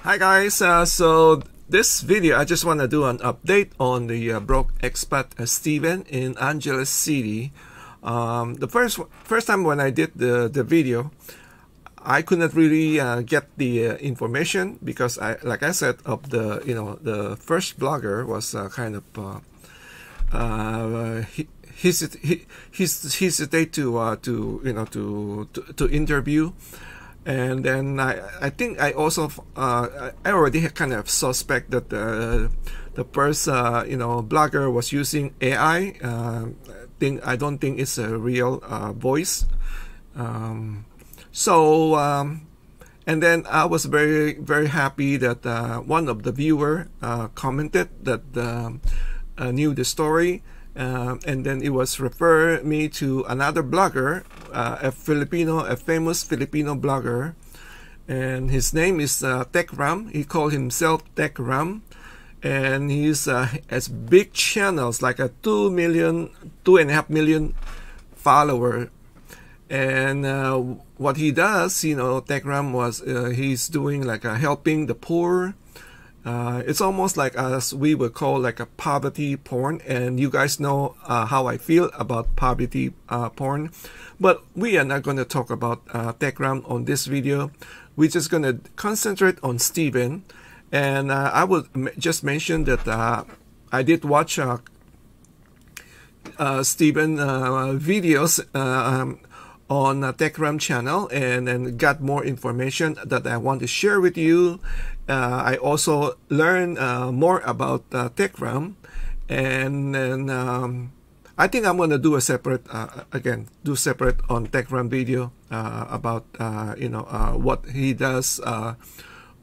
Hi guys, so this video I just want to do an update on the broke expat Steven in Angeles City. The first time when I did the video, I could not really get the information because like I said, of the first blogger was kind of hesitate to interview. And then I think I also I already kind of suspect that the first blogger was using AI. I don't think it's a real voice. And then I was very happy that one of the viewer commented that knew the story. And then it was refer me to another blogger, a famous Filipino blogger, and his name is Tech Ram. He called himself Tech Ram, and he's has big channels, like a 2.5 million follower. And what he does, Tech Ram was he's doing like helping the poor. It's almost like as we would call like a poverty porn, and you guys know how I feel about poverty porn, but we are not going to talk about TechRam on this video. We're just going to concentrate on Steven, and I would just mention that I did watch Steven videos on TechRam channel, and then got more information that I want to share with you. I also learned more about TechRam, and then I think I'm gonna do a separate separate on TechRam video about what he does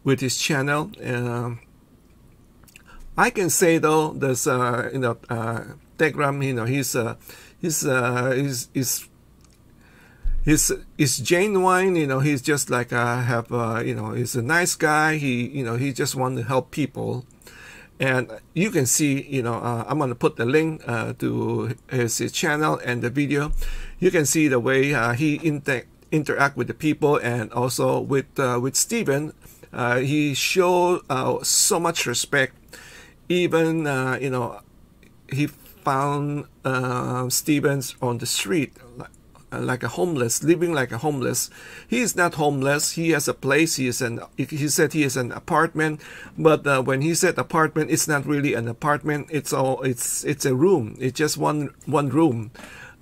with his channel. I can say though, there's TechRam, he's genuine, he's just like he's a nice guy. He just wants to help people, and you can see, I'm gonna put the link to his channel and the video. You can see the way he interact with the people, and also with Steven. He showed so much respect. Even he found Steven's on the street, like a homeless, living like a homeless. He is not homeless. He has a place. He said he has an apartment, but when he said apartment, it's not really an apartment. It's a room. It's just one room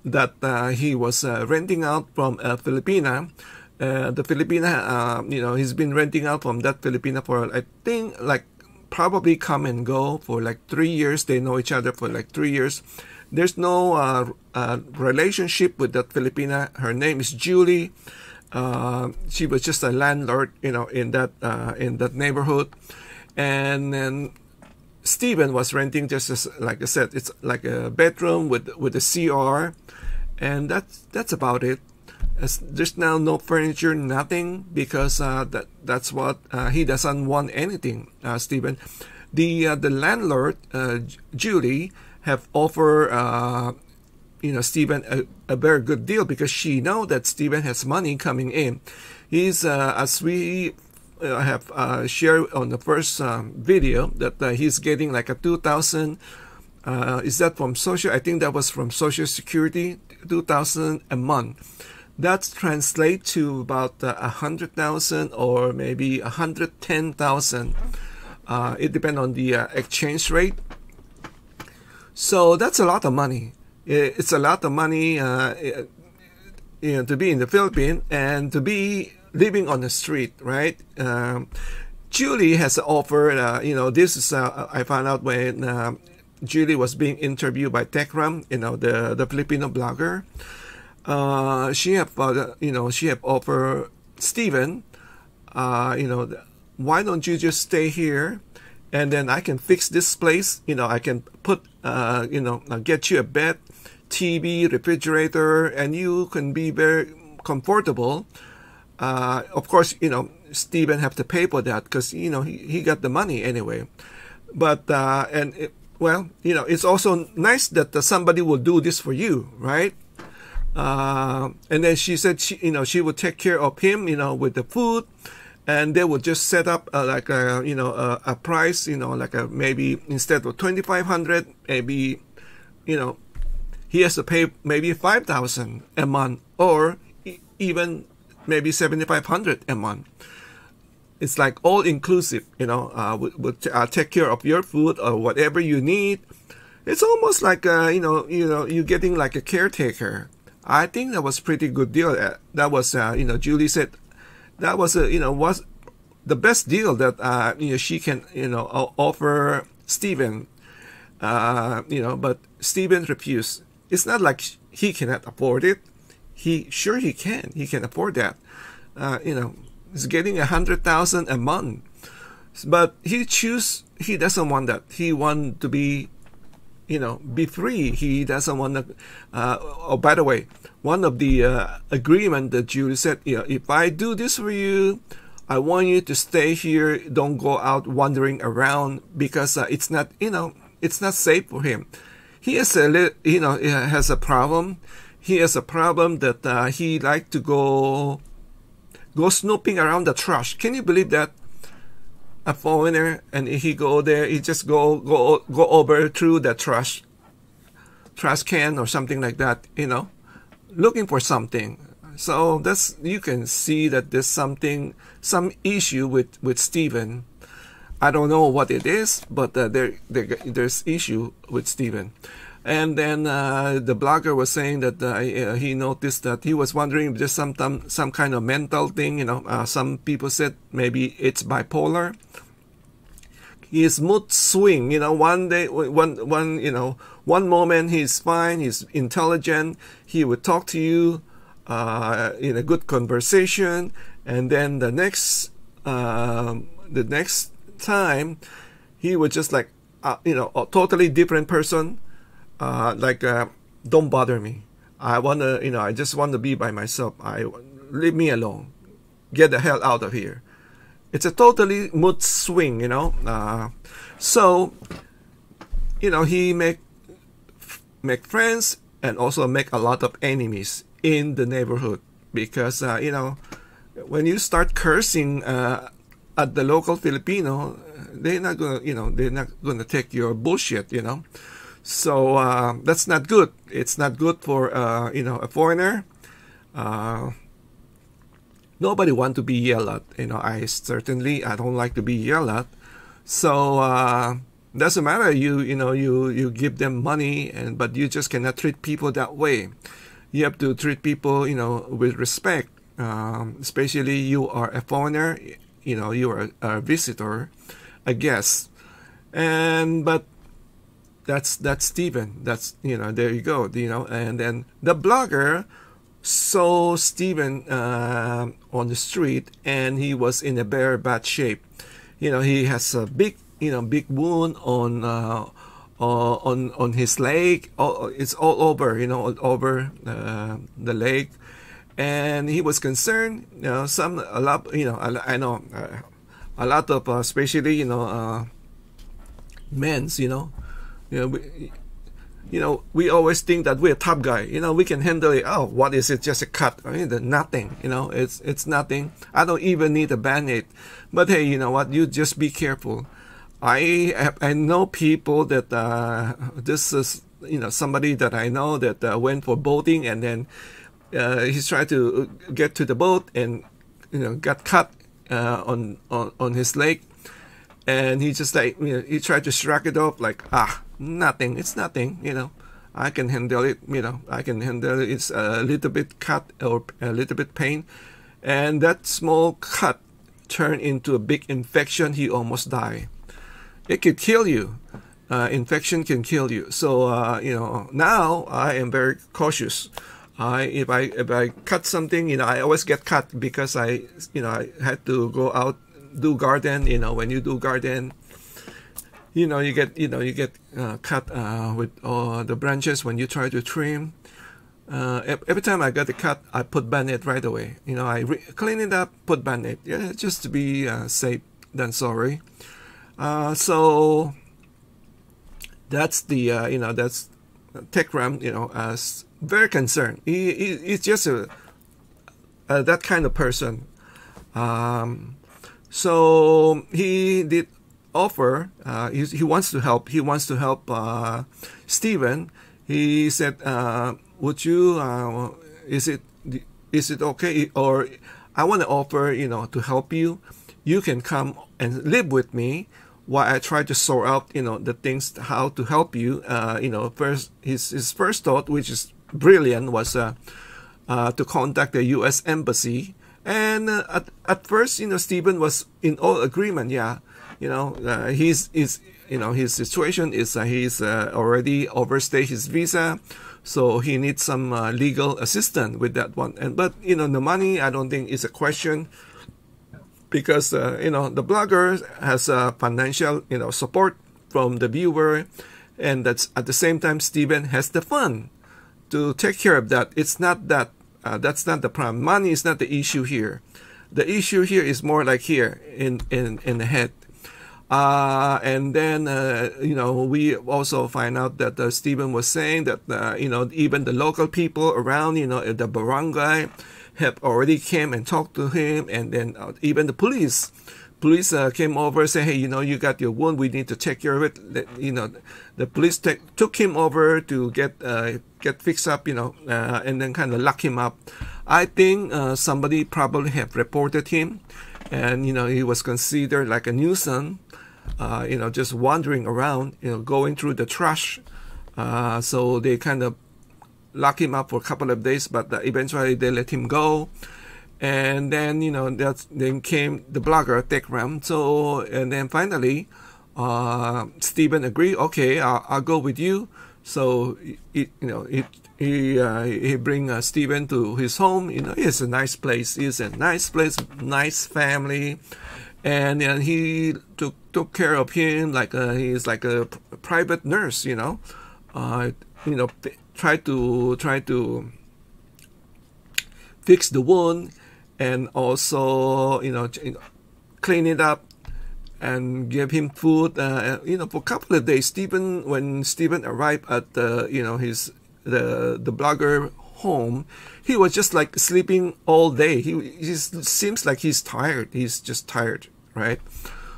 that he was renting out from a Filipina. The Filipina, he's been renting out from that Filipina for, I think, like probably come and go for like 3 years. They know each other for like 3 years. There's no relationship with that Filipina. Her name is Julie. She was just a landlord, in that neighborhood. And then Steven was renting, just as like I said, it's like a bedroom with a CR, and that's about it. There's now no furniture, nothing, because that's what he doesn't want anything. Steven, the landlord, Julie, have offered Steven a very good deal, because she know that Steven has money coming in. He's as we have shared on the first video, that he's getting like a 2,000. Is that from social? I think that was from Social Security, 2,000 a month. That translates to about 100,000 or maybe 110,000. It depends on the exchange rate. So that's a lot of money. It's a lot of money, to be in the Philippines and to be living on the street, right? Julie has offered, this is, I found out when Julie was being interviewed by TechRam, the Filipino blogger. She have offered Steven, why don't you just stay here, and then I can fix this place. I can put, get you a bed, TV, refrigerator, and you can be very comfortable. Of course, Steven have to pay for that, because he got the money anyway. But it's also nice that somebody will do this for you, right? And then she said she would take care of him, with the food, and they would just set up like a, a price, like a, maybe instead of 2,500, maybe, he has to pay maybe 5,000 a month, or even maybe 7,500 a month. It's like all inclusive, would take care of your food or whatever you need. It's almost like you're getting like a caretaker. I think that was pretty good deal. That was Julie said that was was the best deal that she can offer Stephen. But Stephen refused. It's not like he cannot afford it. He can afford that. He's getting 100,000 a month, but he doesn't want that. He want to be, be free. He doesn't want to. Oh, by the way, one of the agreement that Julie said, if I do this for you, I want you to stay here. Don't go out wandering around, because it's not, it's not safe for him. He has has a problem. He has a problem that he like to go snooping around the trash. Can you believe that? A foreigner, and he go there, he just go over through the trash can or something like that, looking for something. So you can see that there's some issue with Stephen. I don't know what it is, but there's issue with Stephen. And then the blogger was saying that he noticed that he was wondering if there's some kind of mental thing. Some people said maybe it's bipolar. His mood swing. One day, one moment he's fine, he's intelligent, he would talk to you in a good conversation, and then the next time he was just like a totally different person. Don't bother me. I just want to be by myself. Leave me alone. Get the hell out of here. It's a totally mood swing, So, he make friends and also make a lot of enemies in the neighborhood, because, when you start cursing at the local Filipino, they're not gonna take your bullshit, So that's not good. It's not good for a foreigner. Nobody want to be yelled at. I don't like to be yelled at. So doesn't matter. You give them money, but you just cannot treat people that way. You have to treat people with respect. Especially you are a foreigner. You are a visitor, a guest, but. That's Stephen. That's there you go. And then the blogger saw Stephen on the street, and he was in a very bad shape. He has a big wound on his leg. It's all over. All over the leg, and he was concerned. A lot. I know a lot of especially men's. We always think that we're a tough guy. We can handle it. Oh, what is it? Just a cut. Nothing. It's nothing. I don't even need a band-aid. But hey, you know what? You just be careful. I know people that this is somebody that I know that went for boating, and then he's trying to get to the boat and got cut on his leg, and he just he tried to shrug it off like nothing. It's nothing. I can handle it. I can handle it. It's a little bit cut or a little bit pain, and that small cut turned into a big infection. He almost died. It could kill you. Infection can kill you. So now I am very cautious. If I cut something, I always get cut because I had to go out do garden. When you do garden, you get cut with the branches when you try to trim. Every time I got the cut, I put Band-Aid right away. I clean it up, put Band-Aid. Yeah, just to be safe than sorry. So that's the that's Tekram. Very concerned. He's just that kind of person. So he did offer. He wants to help. He wants to help Stephen. He said, "Would you? Is it okay? Or I want to offer, to help you. You can come and live with me while I try to sort out, the things how to help you. First his first thought, which is brilliant, was to contact the U.S. Embassy. And at first, Stephen was in all agreement. Yeah, his situation is he's already overstayed his visa, so he needs some legal assistance with that one. But the money, I don't think is a question, because the blogger has financial support from the viewer, and that's at the same time Stephen has the fun to take care of that. It's not that that's not the problem. Money is not the issue here. The issue here is more like here in the head. And then we also find out that Stephen was saying that even the local people around the barangay have already came and talked to him, and then even the police came over, say, hey, you got your wound, we need to take care of it. The police took him over to get fixed up, and then kind of lock him up. I think somebody probably have reported him, and he was considered like a nuisance, just wandering around, going through the trash. So they kind of lock him up for a couple of days, but eventually they let him go. And then then came the blogger Tekram. So, and then finally Stephen agreed, okay, I'll go with you. So he bring Stephen to his home. It's a nice place. Nice family, and he took care of him like he's like a private nurse. Try to fix the wound, and also clean it up and give him food. For a couple of days, when Stephen arrived at the blogger home, he was just like sleeping all day. He seems like he's tired. He's just tired, right?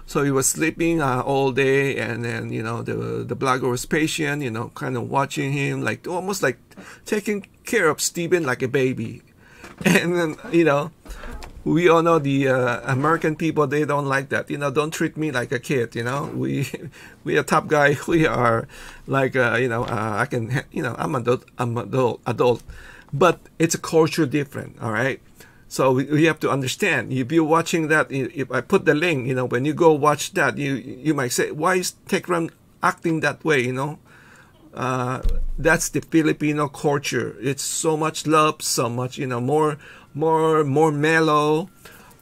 So he was sleeping all day, and then the blogger was patient, kind of watching him, like almost like taking care of Stephen like a baby. And then we all know the American people, they don't like that. Don't treat me like a kid. We are top guy. We are like I can I'm adult, but it's a culture different. All right. So we have to understand. If you're watching that, if I put the link, when you go watch that, you might say, why is Tekram acting that way? That's the Filipino culture. It's so much love, so much more mellow.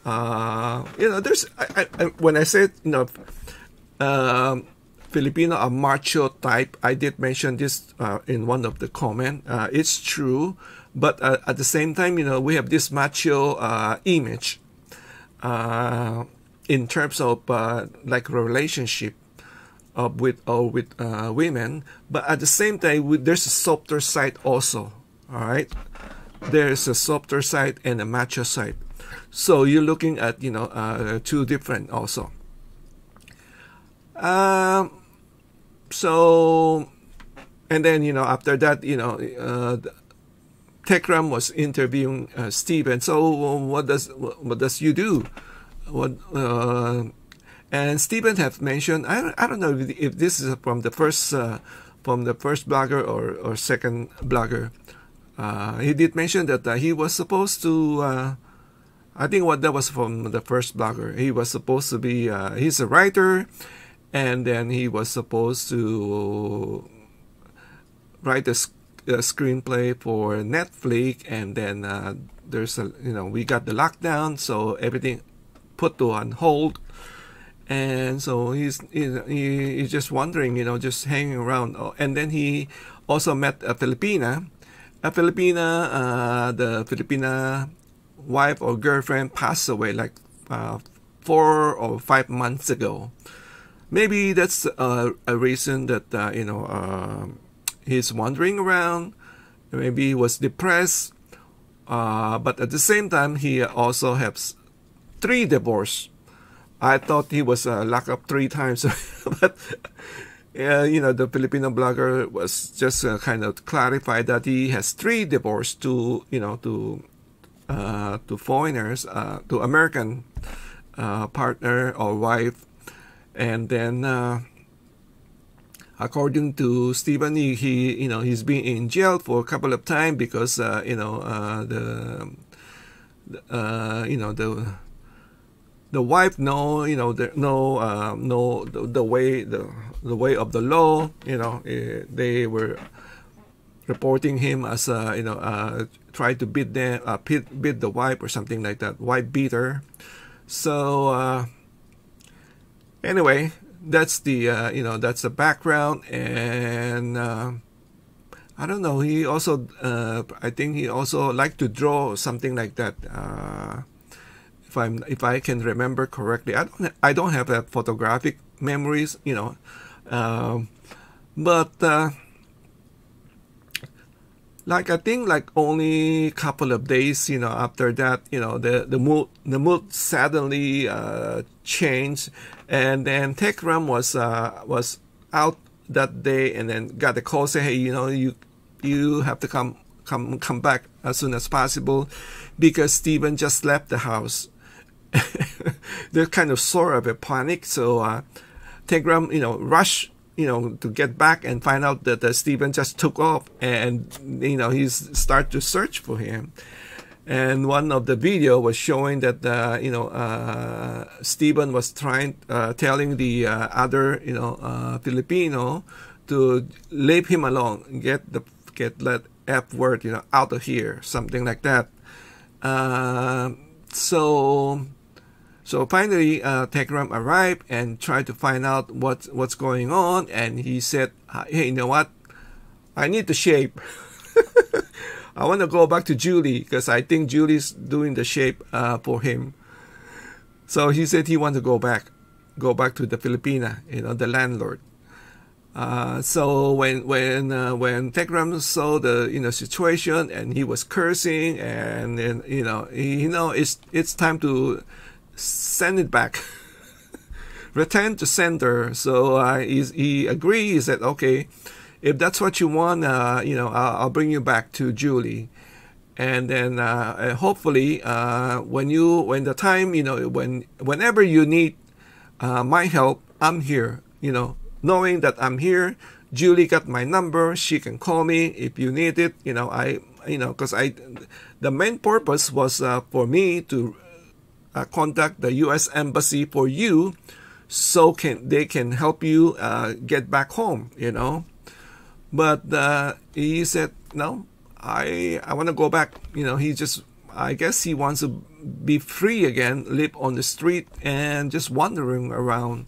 There's when I said Filipino are macho type, I did mention this in one of the comment. It's true. But at the same time, we have this macho image in terms of like a relationship with women. But at the same time, there's a softer side also. All right, there's a softer side and a macho side. So you're looking at two different also. So, and then after that Tekram was interviewing Stephen. So what does you do? And Stephen have mentioned, I don't know if this is from the first blogger or second blogger. He did mention that he was supposed to. I think that was from the first blogger. He was supposed to be. He's a writer, and then he was supposed to write a screenplay for Netflix, and then there's we got the lockdown, so everything put on hold, and so he's just wondering, just hanging around. And then he also met a Filipina, the Filipina wife or girlfriend passed away like 4 or 5 months ago. Maybe that's a reason that he's wandering around. Maybe he was depressed, but at the same time he also has 3 divorces. I thought he was locked up 3 times, but the Filipino blogger was just kind of clarify that he has 3 divorces to foreigners, to American partner or wife, and then according to Stephen, he's been in jail for a couple of times because the wife the way of the law. They were reporting him as try to beat the wife or something like that, wife beater. So anyway, that's the background. And I don't know, he also I think he also liked to draw something like that, if I can remember correctly. I don't have a photographic memories, but like I think like only a couple of days after that, the mood suddenly changed, and then Tekram was out that day, and then got a call say, hey, you have to come back as soon as possible because Stephen just left the house. They're kind of sort of a panic, so Tekram rush to get back and find out that Stephen just took off, and he's start to search for him. And one of the video was showing that Stephen was telling the other Filipino to leave him alone, get that F word out of here, something like that. So finally, Tekram arrived and tried to find out what's going on, and he said, hey, you know what? I need to shape. I want to go back to Julie because I think Julie's doing the shape for him. So he said he wants to go back to the Filipina, the landlord. So when Tekram saw the situation, and he was cursing, and then it's time to send it back, return to sender. So he agreed. He said, okay, if that's what you want, I'll bring you back to Julie, and then hopefully whenever you need my help, I'm here. Knowing that I'm here, Julie got my number. She can call me if you need it. Because the main purpose was for me to contact the U.S. Embassy for you, so they can help you get back home. But he said no. I want to go back. I guess he wants to be free again, live on the street and just wandering around.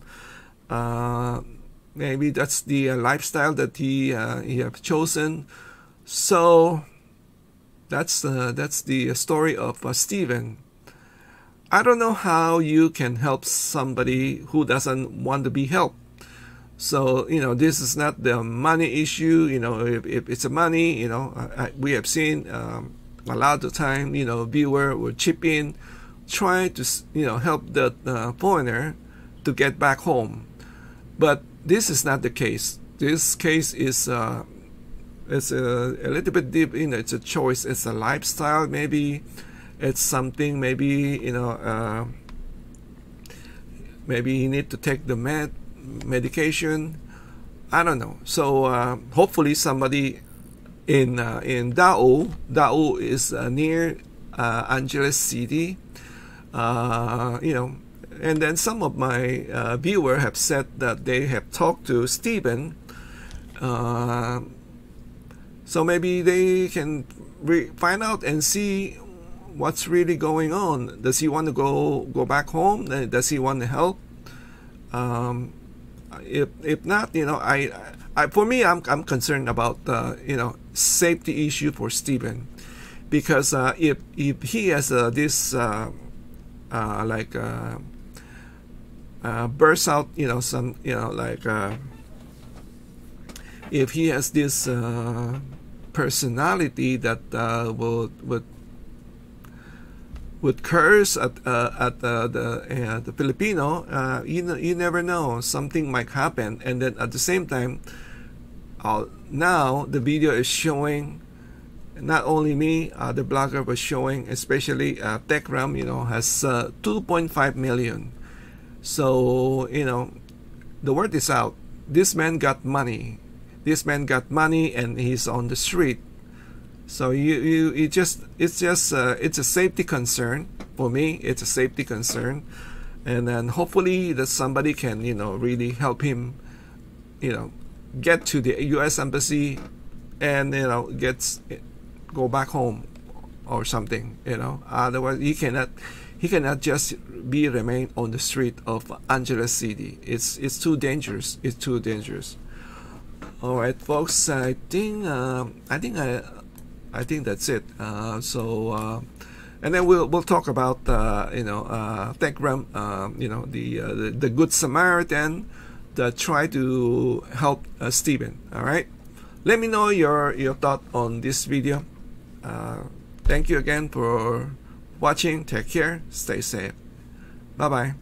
Maybe that's the lifestyle that he have chosen. So that's the story of Stephen. I don't know how you can help somebody who doesn't want to be helped. So this is not the money issue. If it's a money, we have seen a lot of time. Viewer will chip in, try to help the foreigner to get back home. But this is not the case. This case is it's a little bit deep. It's a choice. It's a lifestyle. Maybe it's something. Maybe maybe you need to take the medication. I don't know. So hopefully somebody in Dao. Dao is near Angeles City. And then some of my viewers have said that they have talked to Stephen. So maybe they can find out and see what's really going on. Does he want to go back home? Does he want to help? If not, for me, I'm concerned about safety issue for Stephen, because if he has this bursts out, if he has this personality that would curse at the Filipino, you never know, something might happen. And then at the same time, now the video is showing not only me, the blogger was showing, especially TechRam, has 2.5 million. So the word is out. This man got money. This man got money, and he's on the street. So it's a safety concern for me. It's a safety concern, and then hopefully that somebody can really help him, get to the U.S. embassy, and go back home or something. Otherwise he cannot just remain on the street of Angeles City. It's too dangerous. It's too dangerous. All right, folks. I think that's it. And then we'll talk about TechRam, the Good Samaritan that tried to help Stephen. All right, let me know your thought on this video. Thank you again for watching. Take care. Stay safe. Bye bye.